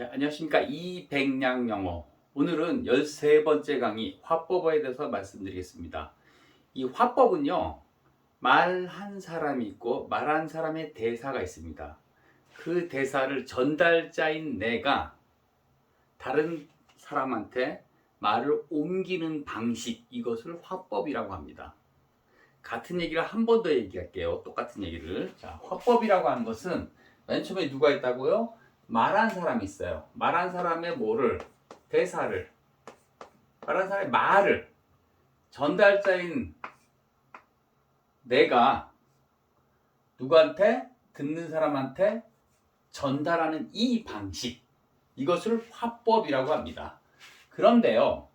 안녕하십니까. 이백냥 영어. 오늘은 13번째 강의 화법어에 대해서 말씀드리겠습니다. 이 화법은요, 말한 사람이 있고 말한 사람의 대사가 있습니다. 그 대사를 전달자인 내가 다른 사람한테 말을 옮기는 방식, 이것을 화법이라고 합니다. 같은 얘기를 한 번 더 얘기할게요. 똑같은 얘기를. 자, 화법이라고 하는 것은 맨 처음에 누가 있다고요? 말한 사람이 있어요. 말한 사람의 뭐를, 대사를, 말한 사람의 말을 전달자인 내가 누구한테, 듣는 사람한테 전달하는 이 방식, 이것을 화법이라고 합니다. 그런데요,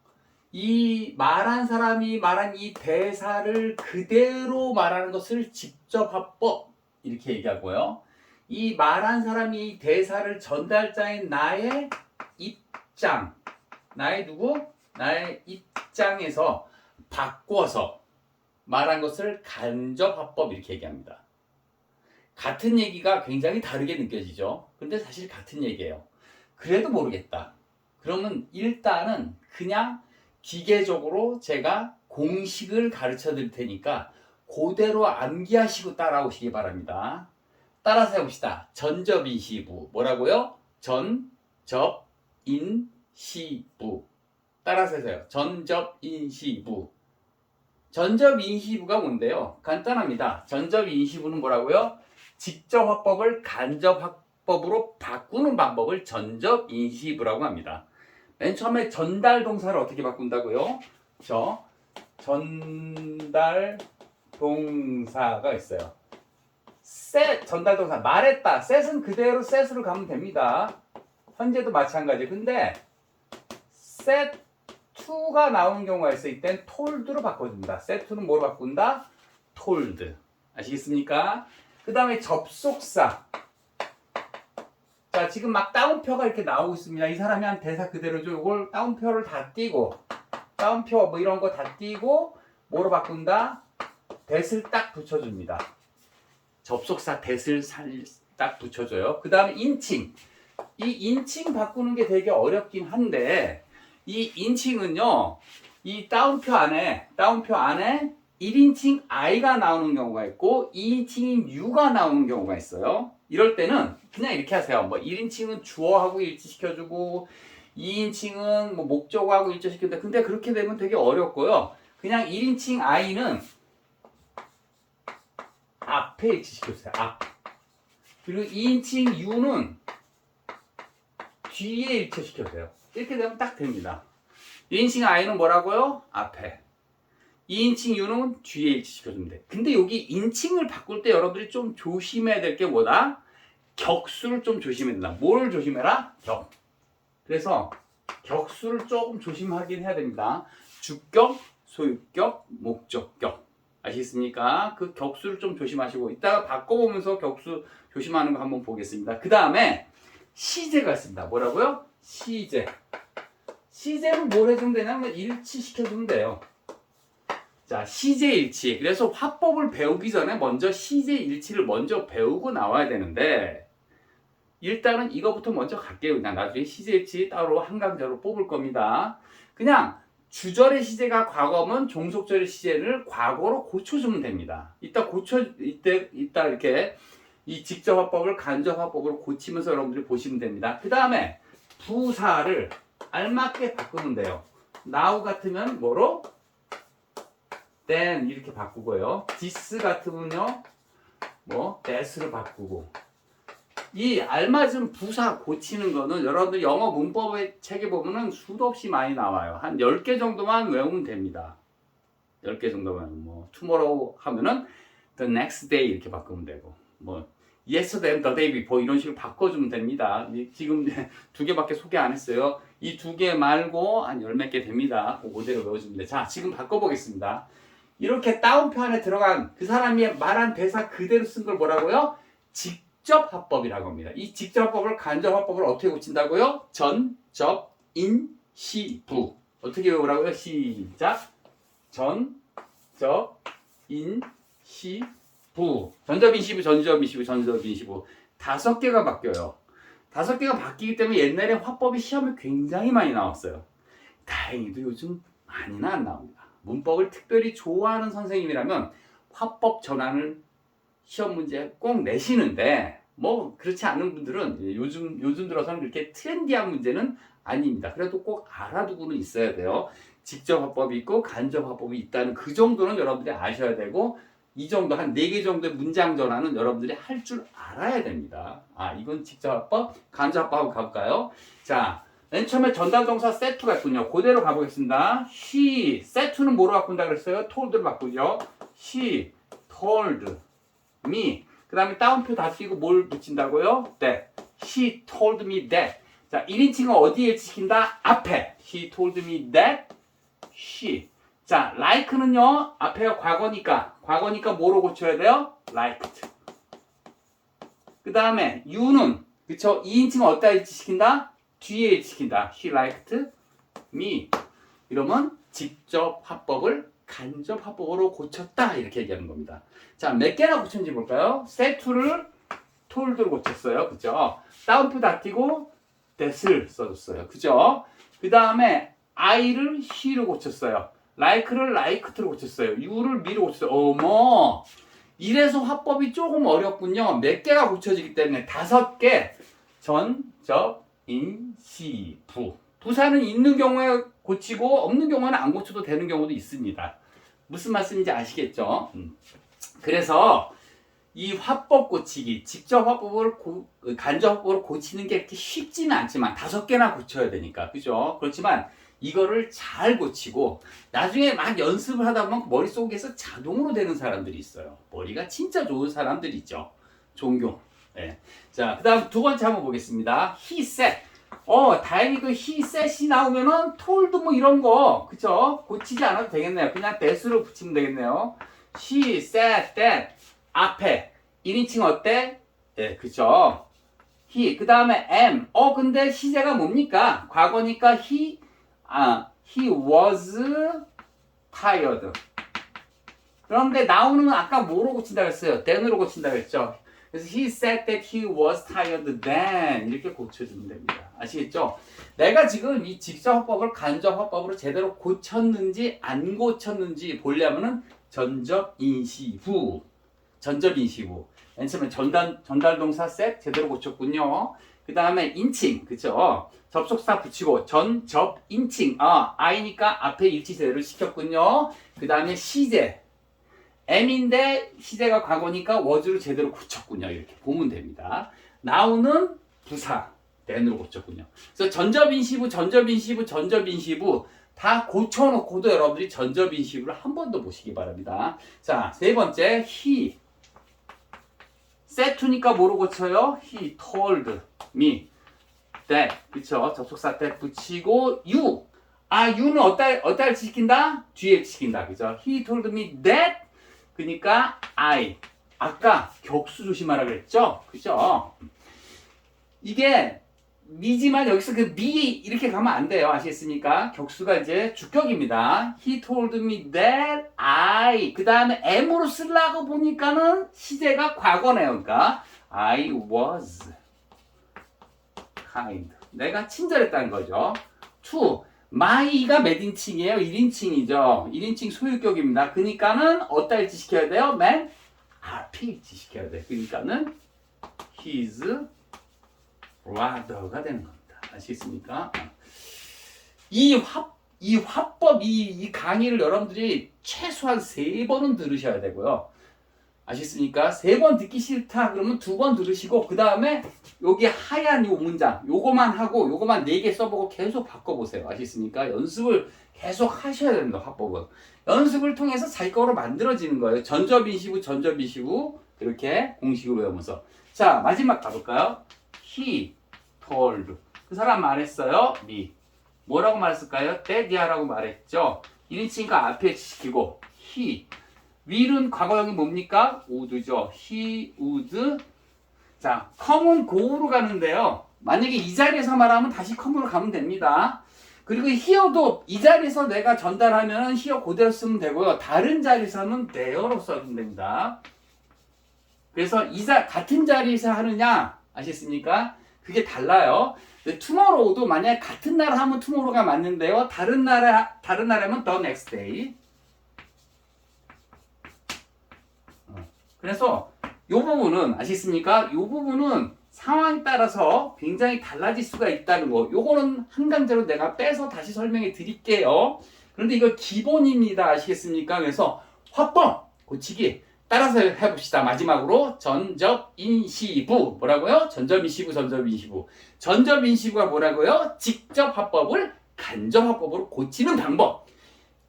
이 말한 사람이 말한 이 대사를 그대로 말하는 것을 직접 화법, 이렇게 얘기하고요. 이 말한 사람이 이 대사를 전달자인 나의 입장, 나의 누구? 나의 입장에서 바꿔서 말한 것을 간접 화법, 이렇게 얘기합니다. 같은 얘기가 굉장히 다르게 느껴지죠. 근데 사실 같은 얘기예요. 그래도 모르겠다. 그러면 일단은 그냥 기계적으로 제가 공식을 가르쳐 드릴 테니까 그대로 암기하시고 따라오시기 바랍니다. 따라서 해봅시다. 전접인시부. 뭐라고요? 전접인시부. 따라서 해서요. 전접인시부. 전접인시부가 뭔데요? 간단합니다. 전접인시부는 뭐라고요? 직접 화법을 간접 화법으로 바꾸는 방법을 전접인시부라고 합니다. 맨 처음에 전달 동사를 어떻게 바꾼다고요? 전달 동사가 있어요. set, 전달 동사, 말했다. set은 그대로 set으로 가면 됩니다. 현재도 마찬가지. 근데 set to가 나오는 경우가 있어. 이땐 told로 바꿔줍니다. set to는 뭐로 바꾼다? told. 아시겠습니까? 그 다음에 접속사. 자, 지금 막 따옴표가 이렇게 나오고 있습니다. 이 사람이 한 대사 그대로죠. 이걸 따옴표를 다 띄고, 따옴표 뭐 이런 거 다 띄고, 뭐로 바꾼다? that을 딱 붙여줍니다. 접속사 that을 딱 붙여줘요. 그 다음에 인칭. 이 인칭 바꾸는 게 되게 어렵긴 한데, 이 인칭은요, 이 따옴표 안에 1인칭 I가 나오는 경우가 있고, 2인칭인 U가 나오는 경우가 있어요. 이럴 때는 그냥 이렇게 하세요. 뭐 1인칭은 주어하고 일치시켜주고 2인칭은 뭐 목적어하고 일치시킨다. 근데 그렇게 되면 되게 어렵고요. 그냥 1인칭 I는 앞에 일치시켜주세요. 앞. 그리고 2인칭 U는 뒤에 일치시켜주세요. 이렇게 되면 딱 됩니다. 1인칭 I는 뭐라고요? 앞에. 2인칭 U는 뒤에 일치시켜주면 돼. 근데 여기 인칭을 바꿀 때 여러분들이 좀 조심해야 될 게 뭐다? 격수를 좀 조심해야 된다. 뭘 조심해라? 격. 그래서 격수를 조금 조심하긴 해야 됩니다. 주격, 소유격, 목적격. 아시겠습니까? 그 격수를 좀 조심하시고 이따가 바꿔보면서 격수 조심하는 거 한번 보겠습니다. 그 다음에 시제가 있습니다. 뭐라고요? 시제. 시제는 뭘 해주면 되냐면 일치시켜주면 돼요. 자, 시제 일치. 그래서 화법을 배우기 전에 먼저 시제 일치를 먼저 배우고 나와야 되는데 일단은 이거부터 먼저 갈게요. 그냥 나중에 시제 일치 따로 한 강좌로 뽑을 겁니다. 그냥 주절의 시제가 과거면 종속절의 시제를 과거로 고쳐주면 됩니다. 이따 이렇게 이 직접 화법을 간접 화법으로 고치면서 여러분들이 보시면 됩니다. 그 다음에 부사를 알맞게 바꾸면 돼요. now 같으면 뭐로? then 이렇게 바꾸고요. this 같으면요, 뭐 that으로 바꾸고. 이 알맞은 부사 고치는 거는 여러분들 영어 문법의 책에 보면은 수도 없이 많이 나와요. 한 10개 정도만 외우면 됩니다. 10개 정도만. 뭐 tomorrow 하면은 the next day 이렇게 바꾸면 되고, 뭐 yesterday and the day before 이런 식으로 바꿔주면 됩니다. 지금 2개밖에 소개 안 했어요. 이 2개 말고 한 10몇 개 됩니다. 그대로 외워주면 돼요. 자, 지금 바꿔보겠습니다. 이렇게 따옴표 안에 들어간 그 사람이 말한 대사 그대로 쓴 걸 뭐라고요? 직접 화법이라고 합니다. 이 직접 화법을 간접 화법을 어떻게 고친다고요? 전, 접, 인, 시, 부. 어떻게 외우라고요? 시작. 전, 접, 인, 시, 부. 전접인시부, 전접인시부, 전접인시부. 5개가 바뀌어요. 5개가 바뀌기 때문에 옛날에 화법이 시험에 굉장히 많이 나왔어요. 다행히도 요즘 많이는 안 나옵니다. 문법을 특별히 좋아하는 선생님이라면 화법 전환을 시험 문제에 꼭 내시는데 뭐 그렇지 않은 분들은 요즘 들어서는 그렇게 트렌디한 문제는 아닙니다. 그래도 꼭 알아두고는 있어야 돼요. 직접 화법이 있고 간접 화법이 있다는 그 정도는 여러분들이 아셔야 되고 이 정도 한 4개 정도의 문장 전환은 여러분들이 할 줄 알아야 됩니다. 이건 직접 화법, 간접 화법 한번 가볼까요? 자, 맨 처음에 전달 동사 set to가 있군요. 그대로 가보겠습니다. She, set to는 뭐로 바꾼다 그랬어요? told로 바꾸죠. She told me. 그 다음에 따옴표 다 띄고 뭘 붙인다고요? that. She told me that. 자, 1인칭은 어디에 일치시킨다? 앞에. She told me that she. 자, like는요, 앞에가 과거니까 뭐로 고쳐야 돼요? liked. 그 다음에 you는, 그쵸? 2인칭은 어디다 일치시킨다? 뒤에 일치시킨다. She liked me. 이러면 직접 화법을 간접 화법으로 고쳤다. 이렇게 얘기하는 겁니다. 자, 몇 개나 고쳤는지 볼까요? set to를 told로 고쳤어요. 그죠? 따옴표 다 띄고 that을 써줬어요. 그죠? 그 다음에 I를 he로 고쳤어요. like를 liked로 고쳤어요. you를 me로 고쳤어요. 어머! 이래서 화법이 조금 어렵군요. 몇 개가 고쳐지기 때문에 5개. 전, 접, 인, 시, 부. 부사는 있는 경우에 고치고 없는 경우에는 안 고쳐도 되는 경우도 있습니다. 무슨 말씀인지 아시겠죠? 그래서 이 화법 고치기, 직접 화법을 간접 화법으로 고치는 게 그렇게 쉽지는 않지만 5개나 고쳐야 되니까, 그죠? 그렇지만 이거를 잘 고치고 나중에 막 연습을 하다 보면 머릿속에서 자동으로 되는 사람들이 있어요. 머리가 진짜 좋은 사람들이 있죠. 존경. 네. 자, 그 다음 2번째 한번 보겠습니다. He said. 다행히도 he said이 나오면은 told 뭐 이런 거, 그쵸? 고치지 않아도 되겠네요. 그냥 that으로 붙이면 되겠네요. She said that. 앞에 1인칭 어때? 네, 그쵸? he. 그 다음에 am. 근데 시제가 뭡니까? 과거니까 he was tired. 그런데 나오는 건 아까 뭐로 고친다고 했어요? then으로 고친다고 했죠? 그래서 he said that he was tired then 이렇게 고쳐주면 됩니다. 아시겠죠? 내가 지금 이 직접 화법을 간접 화법으로 제대로 고쳤는지 안 고쳤는지 보려면은 전접 인시 후. 맨 처음에 전달 동사 set 제대로 고쳤군요. 그 다음에 인칭, 그쵸? 접속사 붙이고 접, 인칭. I니까 앞에 일치 제대로 시켰군요. 그 다음에 시제. M인데 시제가 과거니까 was를 제대로 고쳤군요. 이렇게 보면 됩니다. now는 부사, then으로 고쳤군요. 그래서 전접인시부 다 고쳐놓고도 여러분들이 전접인시부를 한 번 더 보시기 바랍니다. 자, 3번째 he. set to니까 뭐로 고쳐요? He told me that. 그쵸? 접속사 that 붙이고 you. you는 어디다 지킨다? 뒤에 지킨다. 그죠? He told me that. 그러니까 I. 아까 격수 조심하라 그랬죠? 그죠? 이게 미지만 여기서 그 me 이렇게 가면 안 돼요. 아시겠습니까? 격수가 이제 주격입니다. He told me that I. 그 다음에 am으로 쓰려고 보니까는 시제가 과거네요. 그러니까 I was kind. 내가 친절했다는 거죠. to. my가 몇 인칭이에요? 1인칭이죠. 1인칭 소유격입니다. 그러니까는 어디다 일치시켜야 돼요? 맨 앞에 일치시켜야 돼요. 그러니까는 his brother가 되는 겁니다. 아시겠습니까? 이 화법, 이 강의를 여러분들이 최소한 3번은 들으셔야 되고요. 아시겠습니까? 3번 듣기 싫다 그러면 2번 들으시고 그 다음에 여기 하얀 요 문장 요거만 하고 요거만 4개 써보고 계속 바꿔보세요. 아시겠습니까? 연습을 계속 하셔야 됩니다. 화법은 연습을 통해서 자기 거로 만들어지는 거예요. 전접인시부 이렇게 공식을 외우면서. 자, 마지막 가볼까요? He told. 그 사람 말했어요. me. 뭐라고 말했을까요? daddy라고 말했죠. 1인칭이니까 앞에 시키고 he. will은 과거형이 뭡니까? would죠. he would. 자, come은 go로 가는데요. 만약에 이 자리에서 말하면 다시 come으로 가면 됩니다. 그리고 here도 이 자리에서 내가 전달하면 here 그대로 쓰면 되고요. 다른 자리에서는 there로 써주면 됩니다. 그래서 같은 자리에서 하느냐 아시겠습니까? 그게 달라요. 투모로우도 만약에 같은 나라 하면 투모로우가 맞는데요. 다른 나라면 the next day. 그래서 이 부분은 아시겠습니까? 이 부분은 상황에 따라서 굉장히 달라질 수가 있다는 거. 요거는 한 강제로 내가 빼서 다시 설명해 드릴게요. 그런데 이거 기본입니다. 아시겠습니까? 그래서 화법 고치기 따라서 해봅시다. 마지막으로 전접인시부 뭐라고요? 전접인시부. 전접인시부가 뭐라고요? 직접 화법을 간접 화법으로 고치는 방법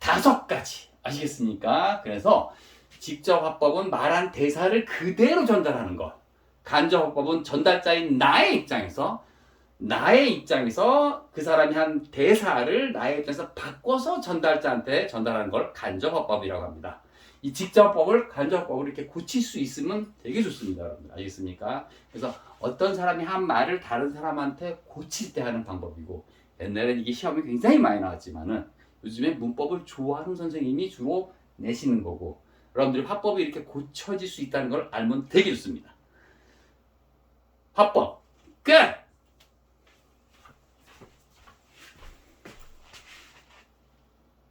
5가지 아시겠습니까? 그래서 직접 화법은 말한 대사를 그대로 전달하는 것. 간접 화법은 전달자인 나의 입장에서 그 사람이 한 대사를 나의 입장에서 바꿔서 전달자한테 전달하는 걸 간접 화법이라고 합니다. 이 직접 화법을 간접 화법으로 이렇게 고칠 수 있으면 되게 좋습니다, 여러분. 알겠습니까? 그래서 어떤 사람이 한 말을 다른 사람한테 고칠 때 하는 방법이고, 옛날엔 이게 시험에 굉장히 많이 나왔지만은 요즘에 문법을 좋아하는 선생님이 주로 내시는 거고, 여러분들이 화법이 이렇게 고쳐질 수 있다는 걸 알면 되게 좋습니다. 화법 끝!